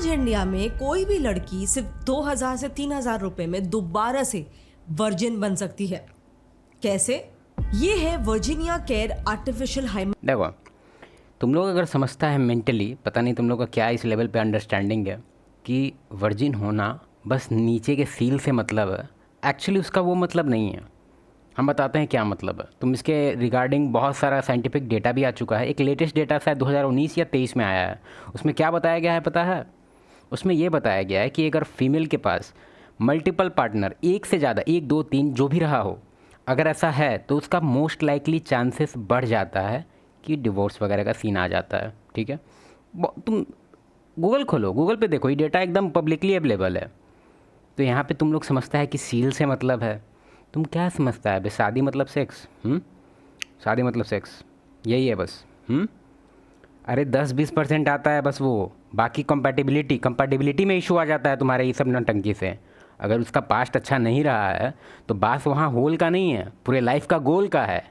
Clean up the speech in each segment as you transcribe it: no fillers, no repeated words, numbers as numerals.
आज इंडिया में कोई भी लड़की सिर्फ 2000 से 3000 रुपए में दोबारा से वर्जिन बन सकती है। कैसे? ये है वर्जीनिया केयर आर्टिफिशियल हाइमेन। देखो, तुम लोग अगर समझता है मेंटली, पता नहीं तुम लोग का क्या इस लेवल पे अंडरस्टैंडिंग है कि वर्जिन होना बस नीचे के सील से मतलब है। एक्चुअली उसका वो मतलब नहीं है। हम बताते हैं क्या मतलब है। तुम इसके रिगार्डिंग बहुत सारा साइंटिफिक डेटा भी आ चुका है। एक लेटेस्ट डेटा शायद 2019 या 23 में आया है। उसमें क्या बताया गया है पता है? उसमें ये बताया गया है कि अगर फीमेल के पास मल्टीपल पार्टनर, एक से ज़्यादा, 1 2 3 जो भी रहा हो, अगर ऐसा है तो उसका मोस्ट लाइकली चांसेस बढ़ जाता है कि डिवोर्स वगैरह का सीन आ जाता है। ठीक है, तुम गूगल खोलो, गूगल पे देखो, ये डेटा एकदम पब्लिकली अवेलेबल है। तो यहाँ पे तुम लोग समझता है कि सील से मतलब है। तुम क्या समझता है बे? शादी मतलब सेक्स? शादी मतलब सेक्स, यही है बस। अरे 10-20% आता है बस वो, बाकी कंपैटिबिलिटी में इशू आ जाता है तुम्हारे ये सब नौटंकी से। अगर उसका पास्ट अच्छा नहीं रहा है तो बात वहाँ होल का नहीं है, पूरे लाइफ का गोल का है।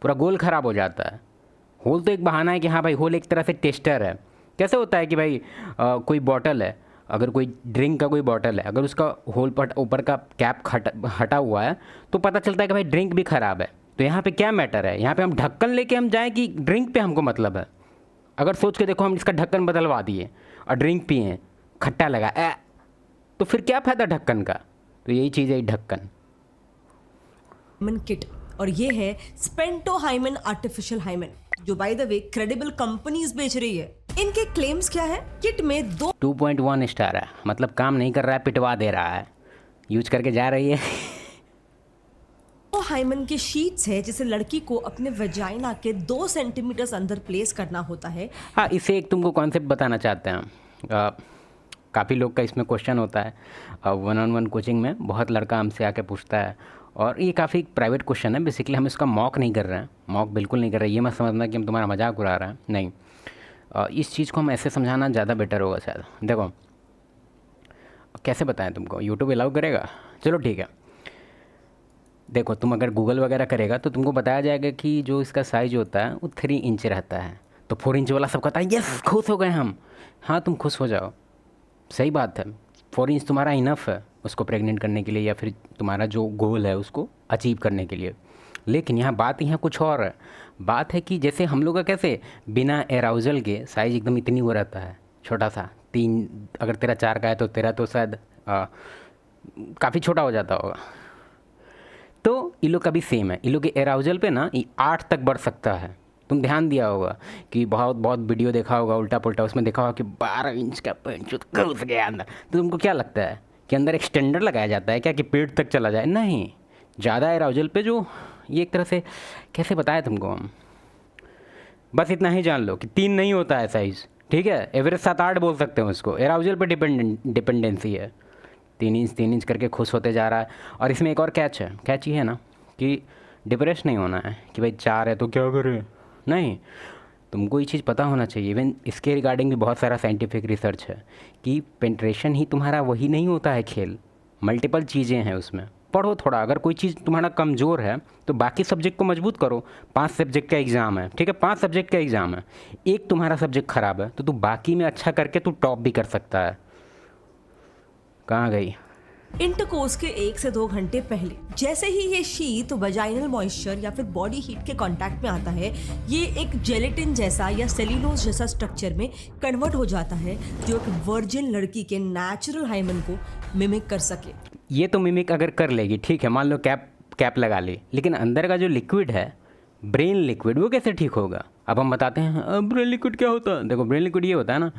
पूरा गोल ख़राब हो जाता है। होल तो एक बहाना है कि हाँ भाई, होल एक तरह से टेस्टर है। कैसे होता है कि भाई कोई बॉटल है, अगर कोई ड्रिंक का कोई बॉटल है, अगर उसका होल पर ऊपर का कैप हटा हुआ है तो पता चलता है कि भाई ड्रिंक भी ख़राब है। तो यहाँ पे क्या मैटर है? यहाँ पे हम ढक्कन लेके हम जाएँ कि ड्रिंक पे हमको मतलब है? अगर सोच के देखो, हम इसका ढक्कन बदलवा दिए और ड्रिंक पिए, खट्टा लगा तो फिर क्या फ़ायदा ढक्कन का? तो यही चीज़ है ढक्कन किट, और ये है स्पेंटो हाइमेन आर्टिफिशियल हाइमेन, जो by the way credible companies बेच रही है। इनके क्लेम्स क्या है? किट में 2.1 स्टार है, मतलब काम नहीं कर रहा है, पिटवा दे रहा है, यूज करके जा रही है। हाइमन के शीट्स है जिसे लड़की को अपने वेजाइना के 2 सेंटीमीटर अंदर प्लेस करना होता है। हाँ, इसे एक तुमको कॉन्सेप्ट बताना चाहते हैं। काफ़ी लोग का इसमें क्वेश्चन होता है। 1-on-1 कोचिंग में बहुत लड़का हमसे आके पूछता है, और ये काफ़ी प्राइवेट क्वेश्चन है। बेसिकली हम इसका मॉक नहीं कर रहे हैं, मॉक बिल्कुल नहीं कर रहे हैं। ये मत समझना कि हम तुम्हारा मजाक उड़ा रहे हैं, नहीं। इस चीज़ को हम ऐसे समझाना ज़्यादा बेटर होगा शायद। देखो, कैसे बताएं तुमको? यूट्यूब अलाउ करेगा? चलो ठीक है। देखो, तुम अगर गूगल वगैरह करेगा तो तुमको बताया जाएगा कि जो इसका साइज होता है वो 3 इंच रहता है। तो 4 इंच वाला सब कहता है यस, खुश हो गए हम। हाँ, तुम खुश हो जाओ, सही बात है। 4 इंच तुम्हारा इनफ है उसको प्रेग्नेंट करने के लिए, या फिर तुम्हारा जो गोल है उसको अचीव करने के लिए। लेकिन यहाँ कुछ और है। बात है कि जैसे हम लोग का कैसे बिना एराउजल के साइज एकदम इतनी हो रहता है, छोटा सा 3, अगर तेरा 4 का है तो तेरा तो शायद काफ़ी छोटा हो जाता होगा। तो ये लोग का भी सेम है। ये लोग के एराउजल पे ना 8 तक बढ़ सकता है। तुम ध्यान दिया होगा कि बहुत वीडियो देखा होगा उल्टा पुल्टा, उसमें देखा होगा कि 12 इंच का पेंट घुस गया अंदर। तो तुमको क्या लगता है कि अंदर एक्सटेंडर लगाया जाता है क्या कि पेट तक चला जाए? नहीं, ज़्यादा एराउजल पे जो, ये एक तरह से कैसे बताया तुमको हम, बस इतना ही जान लो कि 3 नहीं होता है साइज़, ठीक है? एवरेज 7-8 बोल सकते हो उसको। एराउजल पे डिपेंडेंसी है। 3 इंच करके खुश होते जा रहा है। और इसमें एक और कैच ये है ना कि डिप्रेस नहीं होना है कि भाई 4 है तो क्या करें, नहीं। तुमको ये चीज़ पता होना चाहिए। इवन इसके रिगार्डिंग भी बहुत सारा साइंटिफिक रिसर्च है कि पेंट्रेशन ही तुम्हारा वही नहीं होता है खेल, मल्टीपल चीज़ें हैं उसमें। पढ़ो थोड़ा। अगर कोई चीज़ तुम्हारा कमज़ोर है तो बाकी सब्जेक्ट को मजबूत करो। 5 सब्जेक्ट का एग्ज़ाम है, ठीक है? 5 सब्जेक्ट का एग्ज़ाम है, एक तुम्हारा सब्जेक्ट ख़राब है तो तू बाकी में अच्छा करके तू टॉप भी कर सकता है। कहाँ गई? इंटरकोर्स के 1 से 2 घंटे पहले जैसे ही ये शीत वजाइनल मॉइस्चर या फिर बॉडी हीट के कांटेक्ट में आता है, ये एक जेलेटिन जैसा या सेल्यूलोज जैसा स्ट्रक्चर में कन्वर्ट हो जाता है, जो एक वर्जिन लड़की के नेचुरल हाइमन को मिमिक कर सके। ये तो मिमिक अगर कर लेगी, ठीक है, मान लो कैप लगा ली, लेकिन अंदर का जो लिक्विड है, ब्रेन लिक्विड, वो कैसे ठीक होगा? अब हम बताते हैं ब्रेन लिक्विड क्या होता है। देखो, ब्रेन लिक्विड ये होता है ना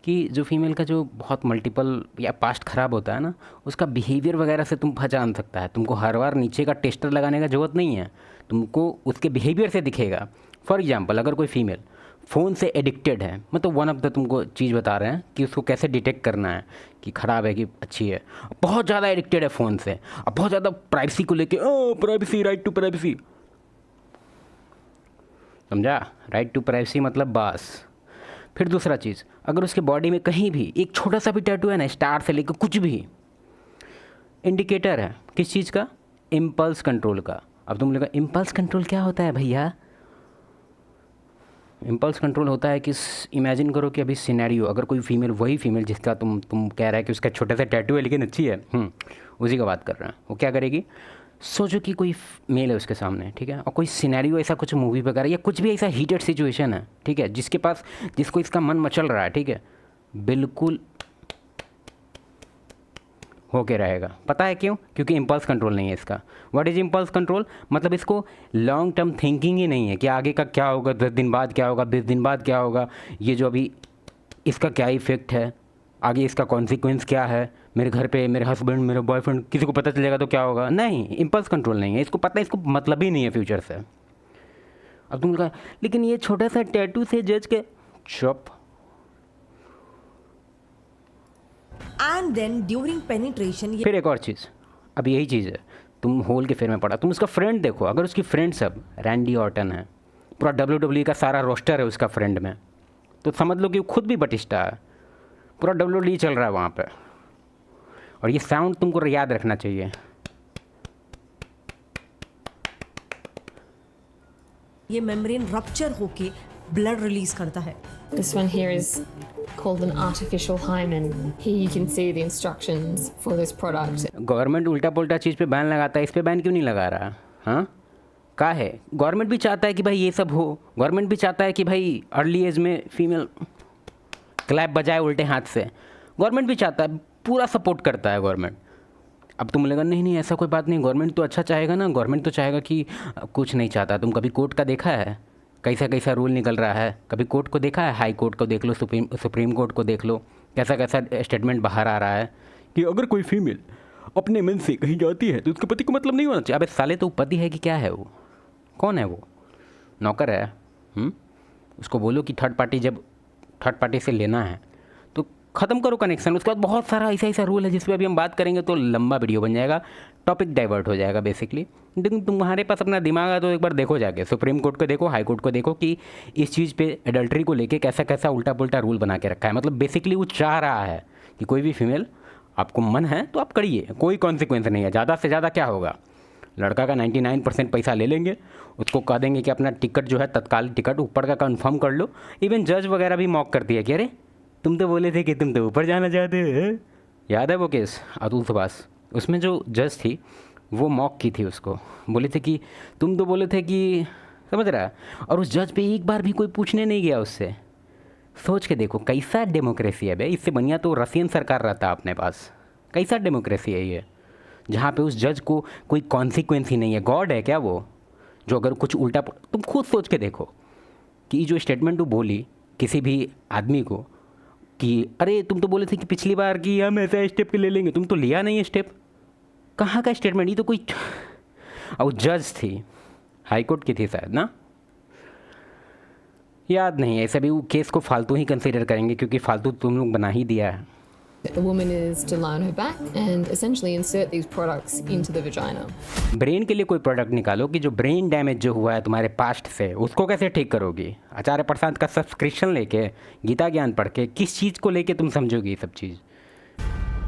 कि जो फीमेल का जो बहुत मल्टीपल या पास्ट ख़राब होता है ना, उसका बिहेवियर वगैरह से तुम पहचान सकता है। तुमको हर बार नीचे का टेस्टर लगाने का ज़रूरत नहीं है, तुमको उसके बिहेवियर से दिखेगा। फॉर एग्जांपल, अगर कोई फीमेल फ़ोन से एडिक्टेड है, मतलब वन ऑफ द तुमको चीज़ बता रहे हैं कि उसको कैसे डिटेक्ट करना है कि ख़राब है कि अच्छी है। बहुत ज़्यादा एडिक्टेड है फ़ोन से, अब बहुत ज़्यादा प्राइवेसी को लेके, प्राइवेसी, राइट टू प्राइवेसी, समझा? राइट टू प्राइवेसी मतलब बस। फिर दूसरा चीज़, अगर उसके बॉडी में कहीं भी एक छोटा सा भी टैटू है ना, स्टार से लेकर कुछ भी, इंडिकेटर है किस चीज़ का? इम्पल्स कंट्रोल का। अब तुम लोग, इम्पल्स कंट्रोल क्या होता है भैया? इम्पल्स कंट्रोल होता है कि इमेजिन करो कि अभी सिनेरियो, अगर कोई फीमेल, वही फीमेल जिसका तुम कह रहा है कि उसका छोटा सा टैटू है लेकिन अच्छी है, उसी का बात कर रहे हैं, वो क्या करेगी? सोचो कि कोई मेल है उसके सामने, ठीक है, और कोई सिनेरियो ऐसा कुछ मूवी वगैरह या कुछ भी ऐसा हीटेड सिचुएशन है, ठीक है, जिसको इसका मन मचल रहा है, ठीक है, बिल्कुल होके रहेगा। पता है क्यों? क्योंकि इम्पल्स कंट्रोल नहीं है इसका। What is impulse control? मतलब इसको लॉन्ग टर्म थिंकिंग ही नहीं है कि आगे का क्या होगा, 10 दिन बाद क्या होगा, 20 दिन बाद क्या होगा, ये जो अभी इसका क्या इफ़ेक्ट है, आगे इसका कॉन्सिक्वेंस क्या है, मेरे घर पे मेरे हस्बैंड, मेरे बॉयफ्रेंड, किसी को पता चलेगा तो क्या होगा। नहीं, इम्पल्स कंट्रोल नहीं है, इसको पता है, इसको मतलब ही नहीं है फ्यूचर से। अब तुम कहा लेकिन ये छोटा सा टैटू से जज के, चुप। एंड देन ड्यूरिंग पेनिट्रेशन, फिर एक और चीज़, अब यही चीज़ है, तुम होल के फेर में पड़ा, तुम उसका फ्रेंड देखो, अगर उसकी फ्रेंड सब रैंडी ऑर्टन है, पूरा WWE का सारा रोस्टर है उसका फ्रेंड में, तो समझ लो कि वो खुद भी बटिस्टा है, पूरा WWE चल रहा है वहाँ पे। और ये साउंड तुमको याद रखना चाहिए। ये मेम्ब्रेन रप्चर होके ब्लड रिलीज करता है। This one here is called an artificial hymen. Here you can see the instructions for this product. Government उल्टा पुल्टा चीज़ पे बैन लगाता है, इस पे बैन क्यों नहीं लगा रहा? हाँ, का है? गवर्नमेंट भी चाहता है कि भाई ये सब हो, गवर्नमेंट भी चाहता है कि भाई अर्ली एज में फीमेल क्लैप बजाए उल्टे हाथ से, गवर्नमेंट भी चाहता है, पूरा सपोर्ट करता है गवर्नमेंट। अब तुम बोलेगा नहीं नहीं ऐसा कोई बात नहीं, गवर्नमेंट तो अच्छा चाहेगा ना, गवर्नमेंट तो चाहेगा कि कुछ नहीं चाहता। तुम कभी कोर्ट का देखा है कैसा कैसा रूल निकल रहा है? कभी कोर्ट को देखा है? हाई कोर्ट को देख लो, सुप्रीम कोर्ट को देख लो, कैसा कैसा स्टेटमेंट बाहर आ रहा है कि अगर कोई फीमेल अपने मन से कहीं जाती है तो उसके पति को मतलब नहीं होना चाहिए। अबे साले, तो पति है कि क्या है? वो कौन है? वो नौकर है। उसको बोलो कि थर्ड पार्टी से लेना है तो ख़त्म करो कनेक्शन। उसके बाद बहुत सारा ऐसा ऐसा रूल है जिस पर अभी हम बात करेंगे तो लंबा वीडियो बन जाएगा, टॉपिक डाइवर्ट हो जाएगा बेसिकली। लेकिन तुम्हारे पास अपना दिमाग है तो एक बार देखो, जाके सुप्रीम कोर्ट को देखो, हाई कोर्ट को देखो कि इस चीज़ पे एडल्ट्री को लेके कैसा कैसा उल्टा पुल्टा रूल बना के रखा है। मतलब बेसिकली वो चाह रहा है कि कोई भी फीमेल, आपको मन है तो आप करिए, कोई कॉन्सिक्वेंस नहीं है। ज़्यादा से ज़्यादा क्या होगा, लड़का का 99% पैसा ले लेंगे, उसको कह देंगे कि अपना टिकट जो है तत्काल टिकट ऊपर का कंफर्म कर लो। इवन जज वगैरह भी मॉक करती है कि अरे तुम तो बोले थे कि तुम तो ऊपर जाना चाहते हो। याद है वो केस अतुल सुभाष? उसमें जो जज थी वो मॉक की थी उसको, बोले थे कि तुम तो बोले थे कि, समझ रहा है, और उस जज पे एक बार भी कोई पूछने नहीं गया उससे। सोच के देखो कैसा डेमोक्रेसी है भाई, इससे बढ़िया तो रशियन सरकार रहता अपने पास। कैसा डेमोक्रेसी है ये, जहाँ पे उस जज को कोई कॉन्सिक्वेंस ही नहीं है। गॉड है क्या वो, जो अगर कुछ उल्टा, तुम खुद सोच के देखो कि जो स्टेटमेंट तू बोली किसी भी आदमी को कि अरे तुम तो बोले थे कि पिछली बार कि हम ऐसा स्टेप ले लेंगे, तुम तो लिया नहीं है स्टेप। कहाँ का स्टेटमेंट? ये तो कोई, और जज थी, हाई कोर्ट की थी शायद ना, याद नहीं है। ऐसे भी वो केस को फालतू ही कंसीडर करेंगे क्योंकि फालतू तुम लोग बना ही दिया है। The woman is to lie on her back and essentially insert these products into the vagina. Brain के लिए कोई प्रोडक्ट निकालो कि जो ब्रेन डैमेज जो हुआ है तुम्हारे पास्ट से, उसको कैसे ठीक करोगी? आचार्य प्रसाद का सब्सक्रिप्शन लेके, गीता ज्ञान पढ़ के, किस चीज़ को लेके तुम समझोगी ये सब चीज़?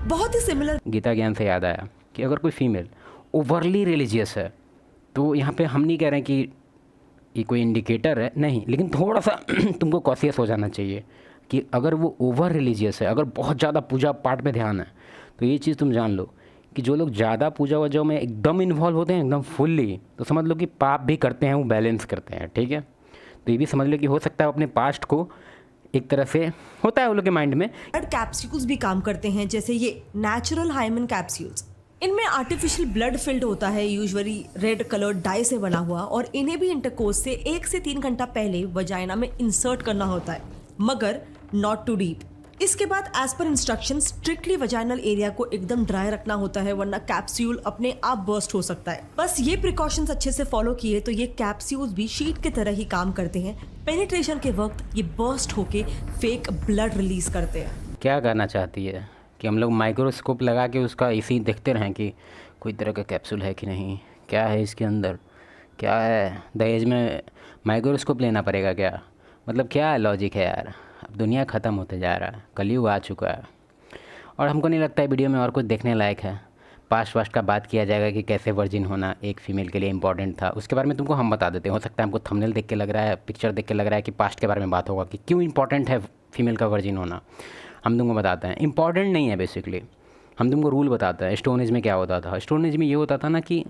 बहुत ही सिमिलर। गीता ज्ञान से याद आया कि अगर कोई फीमेल ओवरली रिलीजियस है तो यहाँ पे हम नहीं कह रहे हैं कि ये कोई इंडिकेटर है, नहीं, लेकिन थोड़ा सा तुमको कॉशियस हो जाना चाहिए कि अगर वो ओवर रिलीजियस है, अगर बहुत ज़्यादा पूजा पाठ में ध्यान है, तो ये चीज़ तुम जान लो कि जो लोग ज़्यादा पूजा वजह में एकदम इन्वॉल्व होते हैं, एकदम फुल्ली, तो समझ लो कि पाप भी करते हैं, वो बैलेंस करते हैं, ठीक है। तो ये भी समझ लो कि हो सकता है अपने पास्ट को एक तरह से होता है वो लोग के माइंड में। ब्लड कैप्सूल्स भी काम करते हैं, जैसे ये नेचुरल हाइमन कैप्सूल्स। इनमें आर्टिफिशियल ब्लड फिल्ड होता है, यूजुअली रेड कलर डाई से बना हुआ, और इन्हें भी इंटरकोर्स से 1 से 3 घंटा पहले वजाइना में इंसर्ट करना होता है, मगर नॉट टू डीप। इसके बाद as per instruction strictly vaginal area को एकदम ड्राई रखना होता है, वरना कैप्सूल अपने आप बर्स्ट हो सकता है। बस ये प्रिकॉशंस अच्छे से फॉलो किए तो ये कैप्सूल्स भी शीट की तरह ही काम करते हैं। पेनिट्रेशन के वक्त ये बर्स्ट होके फेक ब्लड रिलीज करते हैं। क्या करना चाहती है कि हम लोग माइक्रोस्कोप लगा के उसका इसी देखते रहें कि कोई तरह का कैप्सूल है कि नहीं, क्या है इसके अंदर, क्या है? दहेज में माइक्रोस्कोप लेना पड़ेगा क्या? मतलब क्या लॉजिक है यार? अब दुनिया ख़त्म होते जा रहा है, कलयुग आ चुका है, और हमको नहीं लगता है वीडियो में और कुछ देखने लायक है। पास्ट वास्ट का बात किया जाएगा कि कैसे वर्जिन होना एक फ़ीमेल के लिए इंपॉर्टेंट था, उसके बारे में तुमको हम बता देते हैं। हो सकता है हमको थंबनेल देख के लग रहा है, पिक्चर देख के लग रहा है कि पास्ट के बारे में बात होगा कि क्यों इंपॉर्टेंट है फीमेल का वर्जिन होना। हम तुमको बताते हैं, इंपॉर्टेंट नहीं है बेसिकली। हम तुमको रूल बताते हैं। स्टोन एज में क्या होता था? स्टोन एज में ये होता था ना कि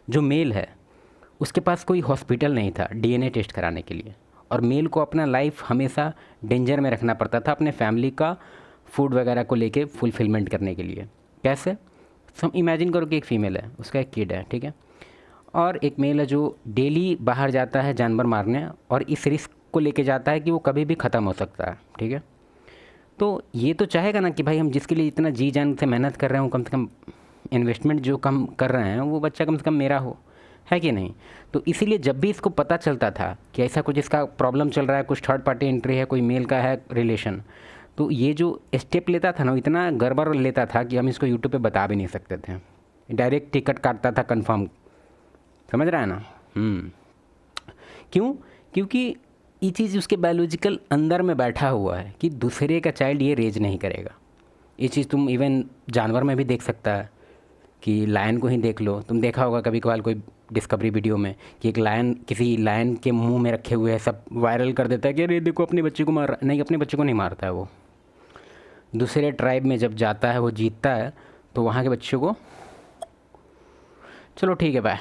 जो मेल है उसके पास कोई हॉस्पिटल नहीं था डीएनए टेस्ट कराने के लिए, और मेल को अपना लाइफ हमेशा डेंजर में रखना पड़ता था अपने फैमिली का फूड वगैरह को लेके फुलफिलमेंट करने के लिए। कैसे? हम इमेजिन करो कि एक फ़ीमेल है, उसका एक किड है, ठीक है, और एक मेल है जो डेली बाहर जाता है जानवर मारने, और इस रिस्क को लेके जाता है कि वो कभी भी ख़त्म हो सकता है, ठीक है। तो ये तो चाहेगा ना कि भाई हम जिसके लिए इतना जी जान से मेहनत कर रहे हैं, कम से कम इन्वेस्टमेंट जो कम कर रहे हैं वो बच्चा कम से कम मेरा हो, है कि नहीं। तो इसीलिए जब भी इसको पता चलता था कि ऐसा कुछ इसका प्रॉब्लम चल रहा है, कुछ थर्ड पार्टी एंट्री है, कोई मेल का है रिलेशन, तो ये जो स्टेप लेता था ना, इतना गड़बड़ लेता था कि हम इसको यूट्यूब पे बता भी नहीं सकते थे। डायरेक्ट टिकट काटता था कंफर्म, समझ रहा है ना। क्यों? क्योंकि ये चीज़ उसके बायोलॉजिकल अंदर में बैठा हुआ है कि दूसरे का चाइल्ड ये रेज नहीं करेगा। ये चीज़ तुम इवन जानवर में भी देख सकता है कि लायन को ही देख लो। तुम देखा होगा कभी कभार कोई डिस्कवरी वीडियो में कि एक लायन किसी लायन के मुंह में रखे हुए है, सब वायरल कर देता है कि अरे देखो अपने बच्चे को मार रहा है। नहीं, अपने बच्चे को नहीं मारता है वो। दूसरे ट्राइब में जब जाता है, वो जीतता है, तो वहाँ के बच्चों को, चलो ठीक है, बाय।